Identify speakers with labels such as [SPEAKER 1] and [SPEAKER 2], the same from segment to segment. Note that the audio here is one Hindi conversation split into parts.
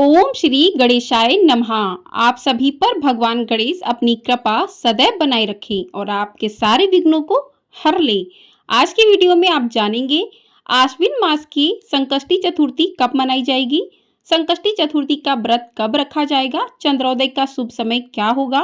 [SPEAKER 1] ओम श्री गणेशाय नमः। आप सभी पर भगवान गणेश अपनी कृपा सदैव बनाए रखें और आपके सारे विघ्नों को हर ले। आज की वीडियो में आप जानेंगे आश्विन मास की संकष्टी चतुर्थी कब मनाई जाएगी, संकष्टी चतुर्थी का व्रत कब रखा जाएगा, चंद्रोदय का शुभ समय क्या होगा,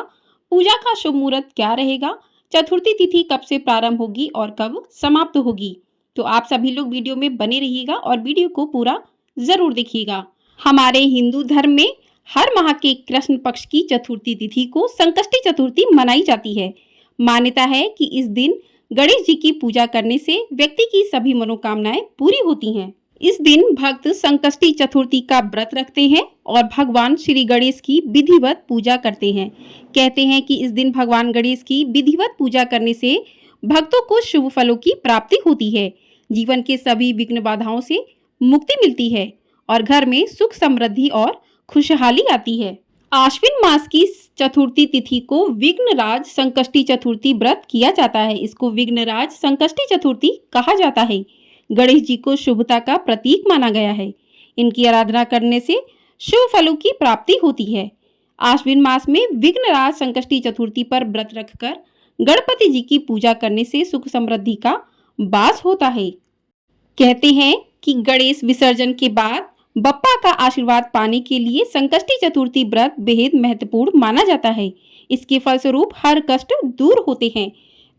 [SPEAKER 1] पूजा का शुभ मुहूर्त क्या रहेगा, चतुर्थी तिथि कब से प्रारंभ होगी और कब समाप्त होगी। तो आप सभी लोग वीडियो में बने रहिएगा और वीडियो को पूरा जरूर देखिएगा। हमारे हिंदू धर्म में हर माह के कृष्ण पक्ष की चतुर्थी तिथि को संकष्टी चतुर्थी मनाई जाती है। मान्यता है कि इस दिन गणेश जी की पूजा करने से व्यक्ति की सभी मनोकामनाएं पूरी होती हैं। इस दिन भक्त संकष्टी चतुर्थी का व्रत रखते हैं और भगवान श्री गणेश की विधिवत पूजा करते हैं। कहते हैं कि इस दिन भगवान गणेश की विधिवत पूजा करने से भक्तों को शुभ फलों की प्राप्ति होती है, जीवन के सभी विघ्न बाधाओं से मुक्ति मिलती है और घर में सुख समृद्धि और खुशहाली आती है। आश्विन मास की चतुर्थी तिथि को विघ्नराज संकष्टी चतुर्थी व्रत किया जाता है। इसको विघ्नराज संकष्टी चतुर्थी कहा जाता है। गणेश जी को शुभता का प्रतीक माना गया है। इनकी आराधना करने से शुभ फलों की प्राप्ति होती है। आश्विन मास में विघ्नराज संकष्टी चतुर्थी पर व्रत रखकर गणपति जी की पूजा करने से सुख समृद्धि का वास होता है। कहते हैं कि गणेश विसर्जन के बाद बप्पा का आशीर्वाद पाने के लिए संकष्टी चतुर्थी व्रत बेहद महत्वपूर्ण माना जाता है। इसके फलस्वरूप हर कष्ट दूर होते हैं।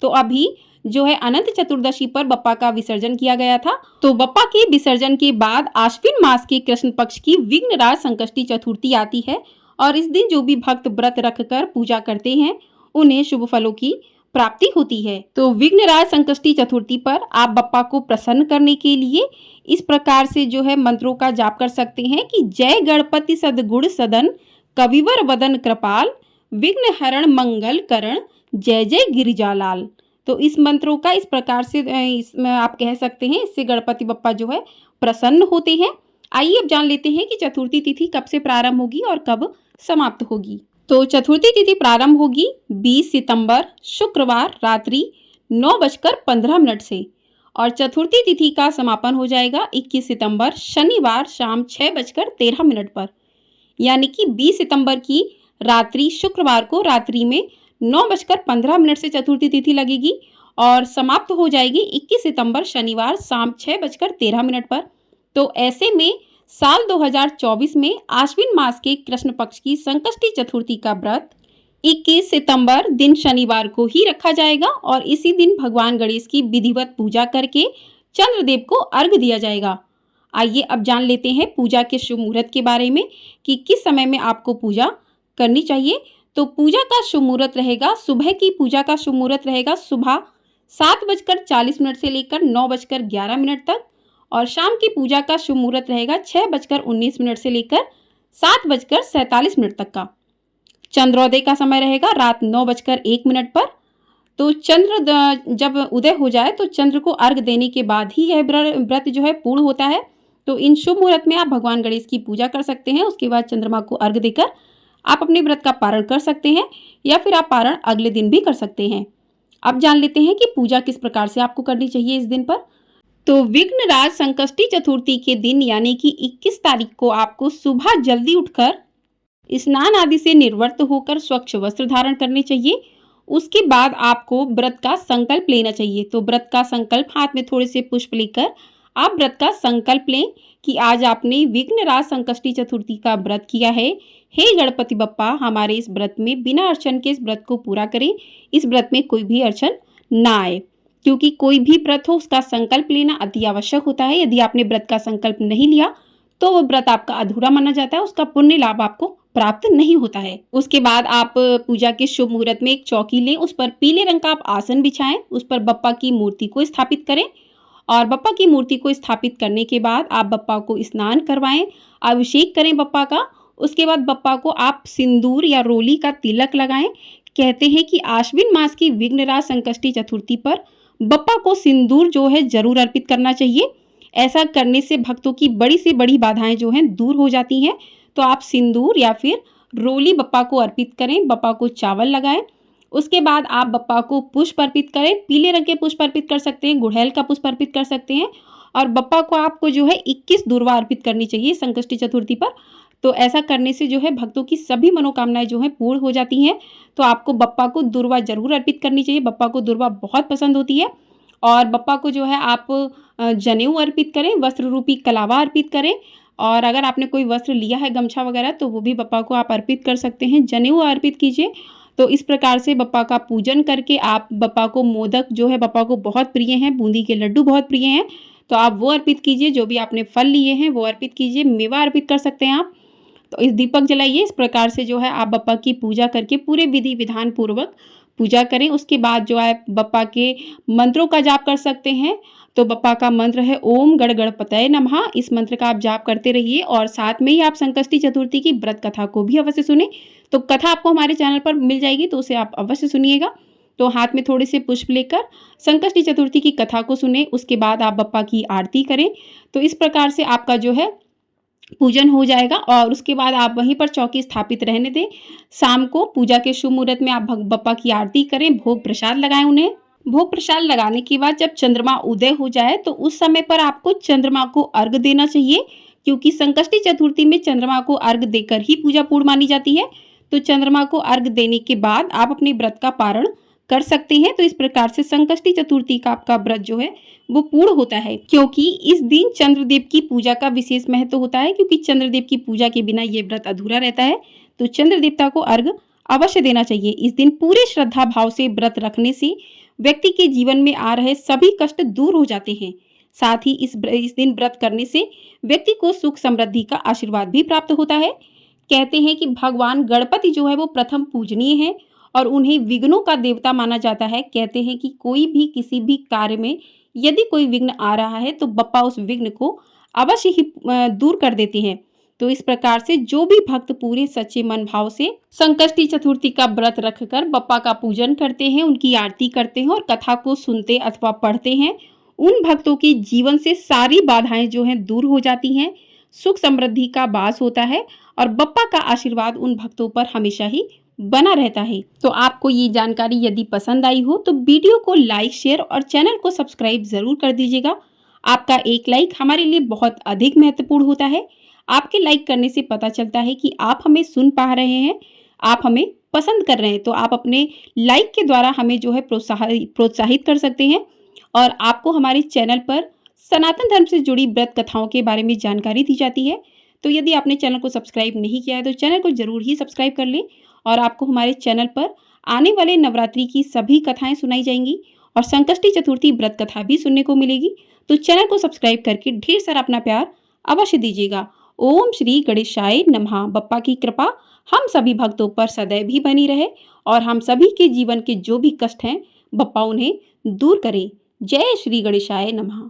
[SPEAKER 1] तो अभी जो है अनंत चतुर्दशी पर बप्पा का विसर्जन किया गया था। तो बप्पा के विसर्जन के बाद आश्विन मास के कृष्ण पक्ष की विघ्नराज संकष्टी चतुर्थी आती है और इस दिन जो भी भक्त व्रत रखकर पूजा करते हैं उन्हें शुभ फलों की प्राप्ति होती है। तो विघ्नराज संकष्टी चतुर्थी पर आप बप्पा को प्रसन्न करने के लिए इस प्रकार से जो है मंत्रों का जाप कर सकते हैं कि जय गणपति सदगुण सदन कविवर वदन कृपाल विघ्न हरण मंगल करण जय जय गिरिजालाल। तो इस मंत्रों का इस प्रकार से इसमें आप कह सकते हैं, इससे गणपति बप्पा जो है प्रसन्न होते हैं। आइए अब जान लेते हैं कि चतुर्थी तिथि कब से प्रारंभ होगी और कब समाप्त होगी। तो चतुर्थी तिथि प्रारंभ होगी 20 सितंबर शुक्रवार रात्रि 9:15 से और चतुर्थी तिथि का समापन हो जाएगा 21 सितंबर शनिवार शाम 6:13 पर। यानी कि 20 सितंबर की रात्रि शुक्रवार को रात्रि में 9:15 से चतुर्थी तिथि लगेगी और समाप्त हो जाएगी 21 सितंबर शनिवार शाम 6:13 पर। तो ऐसे में साल 2024 में आश्विन मास के कृष्ण पक्ष की संकष्टी चतुर्थी का व्रत 21 सितंबर दिन शनिवार को ही रखा जाएगा और इसी दिन भगवान गणेश की विधिवत पूजा करके चंद्रदेव को अर्घ्य दिया जाएगा। आइए अब जान लेते हैं पूजा के शुभ मुहूर्त के बारे में कि किस समय में आपको पूजा करनी चाहिए। तो पूजा का शुभ मुहूर्त रहेगा, सुबह की पूजा का शुभ मुहूर्त रहेगा सुबह 7:40 से लेकर 9:11 तक और शाम की पूजा का शुभ मुहूर्त रहेगा 6:19 से लेकर 7:47 तक का। चंद्रोदय का समय रहेगा रात 9:01 पर। तो चंद्र जब उदय हो जाए तो चंद्र को अर्घ देने के बाद ही यह व्रत जो है पूर्ण होता है। तो इन शुभ मुहूर्त में आप भगवान गणेश की पूजा कर सकते हैं। उसके बाद चंद्रमा को अर्घ देकर आप अपने व्रत का पारण कर सकते हैं या फिर आप पारण अगले दिन भी कर सकते हैं। अब जान लेते हैं कि पूजा किस प्रकार से आपको करनी चाहिए इस दिन पर। तो विघ्नराज संकष्टी चतुर्थी के दिन यानी कि 21 तारीख को आपको सुबह जल्दी उठकर स्नान आदि से निर्वृत्त होकर स्वच्छ वस्त्र धारण करने चाहिए। उसके बाद आपको व्रत का संकल्प लेना चाहिए। तो व्रत का संकल्प, हाथ में थोड़े से पुष्प लेकर आप व्रत का संकल्प लें कि आज आपने विघ्नराज संकष्टी चतुर्थी का व्रत किया है। हे गणपति बप्पा, हमारे इस व्रत में बिना अड़चन के इस व्रत को पूरा करें। इस व्रत में कोई भी अड़चन ना आए, क्योंकि कोई भी व्रत हो उसका संकल्प लेना अति आवश्यक होता है। यदि आपने व्रत का संकल्प नहीं लिया तो वो व्रत आपका अधूरा माना जाता है, उसका पुण्य लाभ आपको प्राप्त नहीं होता है। उसके बाद आप पूजा के शुभ मुहूर्त में एक चौकी लें, उस पर पीले रंग का आप आसन बिछाएं, उस पर बप्पा की मूर्ति को स्थापित करें और बप्पा की मूर्ति को स्थापित करने के बाद आप बप्पा को स्नान करवाएं, अभिषेक करें बप्पा का। उसके बाद बप्पा को आप सिंदूर या रोली का तिलक लगाएं। कहते हैं कि आश्विन मास की विघ्नराज संकष्टी चतुर्थी पर बप्पा को सिंदूर जो है जरूर अर्पित करना चाहिए। ऐसा करने से भक्तों की बड़ी से बड़ी बाधाएं जो हैं दूर हो जाती हैं। तो आप सिंदूर या फिर रोली बप्पा को अर्पित करें, बप्पा को चावल लगाएं। उसके बाद आप बप्पा को पुष्प अर्पित करें, पीले रंग के पुष्प अर्पित कर सकते हैं, गुड़हल का पुष्प अर्पित कर सकते हैं और बप्पा को आपको जो है 21 दूर्वा अर्पित करनी चाहिए संकष्टी चतुर्थी पर। तो ऐसा करने से जो है भक्तों की सभी मनोकामनाएं जो है पूर्ण हो जाती हैं। तो आपको बप्पा को दूर्वा जरूर अर्पित करनी चाहिए। बप्पा को दूर्वा बहुत पसंद होती है। और बप्पा को जो है आप जनेऊ अर्पित करें, वस्त्र रूपी कलावा अर्पित करें। और अगर आपने कोई वस्त्र लिया है, गमछा वगैरह, तो वो भी बप्पा को आप अर्पित कर सकते हैं। जनेऊ अर्पित कीजिए। तो इस प्रकार से बप्पा का पूजन करके आप बप्पा को मोदक जो है बप्पा को बहुत प्रिय हैं, बूंदी के लड्डू बहुत प्रिय हैं, तो आप वो अर्पित कीजिए। जो भी आपने फल लिए हैं वो अर्पित कीजिए। मेवा अर्पित कर सकते हैं आप। तो इस दीपक जलाइए। इस प्रकार से जो है आप बप्पा की पूजा करके पूरे विधि विधान पूर्वक पूजा करें। उसके बाद जो है बप्पा के मंत्रों का जाप कर सकते हैं। तो बप्पा का मंत्र है ओम गण गणपतये नमः। इस मंत्र का आप जाप करते रहिए और साथ में ही आप संकष्टी चतुर्थी की व्रत कथा को भी अवश्य सुने। तो कथा आपको हमारे चैनल पर मिल जाएगी, तो उसे आप अवश्य सुनिएगा। तो हाथ में थोड़े से पुष्प लेकर संकष्टी चतुर्थी की कथा को सुने। उसके बाद आप बप्पा की आरती करें। तो इस प्रकार से आपका जो है पूजन हो जाएगा और उसके बाद आप वहीं पर चौकी स्थापित रहने दें। शाम को पूजा के शुभ मुहूर्त में आप बप्पा की आरती करें, भोग प्रसाद लगाएं उन्हें। भोग प्रसाद लगाने के बाद जब चंद्रमा उदय हो जाए तो उस समय पर आपको चंद्रमा को अर्घ देना चाहिए, क्योंकि संकष्टी चतुर्थी में चंद्रमा को अर्घ देकर ही पूजा पूर्ण मानी जाती है। तो चंद्रमा को अर्घ देने के बाद आप अपने व्रत का पारण कर सकते हैं। तो इस प्रकार से संकष्टी चतुर्थी का आपका व्रत जो है वो पूर्ण होता है, क्योंकि इस दिन चंद्रदेव की पूजा का विशेष महत्व होता है, क्योंकि चंद्रदेव की पूजा के बिना ये व्रत अधूरा रहता है। तो चंद्र देवता को अर्घ अवश्य देना चाहिए। इस दिन पूरे श्रद्धा भाव से व्रत रखने से व्यक्ति के जीवन में आ रहे सभी कष्ट दूर हो जाते हैं। साथ ही इस दिन व्रत करने से व्यक्ति को सुख समृद्धि का आशीर्वाद भी प्राप्त होता है। कहते हैं कि भगवान गणपति जो है वो प्रथम पूजनीय है और उन्हें विघ्नों का देवता माना जाता है। कहते हैं कि कोई भी किसी भी कार्य में यदि कोई विघ्न आ रहा है तो बप्पा उस विघ्न को अवश्य ही दूर कर देते हैं। तो इस प्रकार से जो भी भक्त पूरे सच्चे मन भाव से संकष्टी चतुर्थी का व्रत रखकर बप्पा का पूजन करते हैं, उनकी आरती करते हैं और कथा को सुनते अथवा पढ़ते हैं, उन भक्तों के जीवन से सारी बाधाएं जो हैं दूर हो जाती हैं, सुख समृद्धि का वास होता है और बप्पा का आशीर्वाद उन भक्तों पर हमेशा ही बना रहता है। तो आपको ये जानकारी यदि पसंद आई हो तो वीडियो को लाइक, शेयर और चैनल को सब्सक्राइब जरूर कर दीजिएगा। आपका एक लाइक हमारे लिए बहुत अधिक महत्वपूर्ण होता है। आपके लाइक करने से पता चलता है कि आप हमें सुन पा रहे हैं, आप हमें पसंद कर रहे हैं। तो आप अपने लाइक के द्वारा हमें जो है प्रोत्साहित कर सकते हैं और आपको हमारे चैनल पर सनातन धर्म से जुड़ी व्रत कथाओं के बारे में जानकारी दी जाती है। तो यदि आपने चैनल को सब्सक्राइब नहीं किया है तो चैनल को जरूर ही सब्सक्राइब कर लें और आपको हमारे चैनल पर आने वाले नवरात्रि की सभी कथाएं सुनाई जाएंगी और संकष्टी चतुर्थी व्रत कथा भी सुनने को मिलेगी। तो चैनल को सब्सक्राइब करके ढेर सारा अपना प्यार अवश्य दीजिएगा। ओम श्री गणेशाय नमः। बप्पा की कृपा हम सभी भक्तों पर सदैव ही बनी रहे और हम सभी के जीवन के जो भी कष्ट हैं बप्पा उन्हें दूर करे। जय श्री गणेशाय नमः।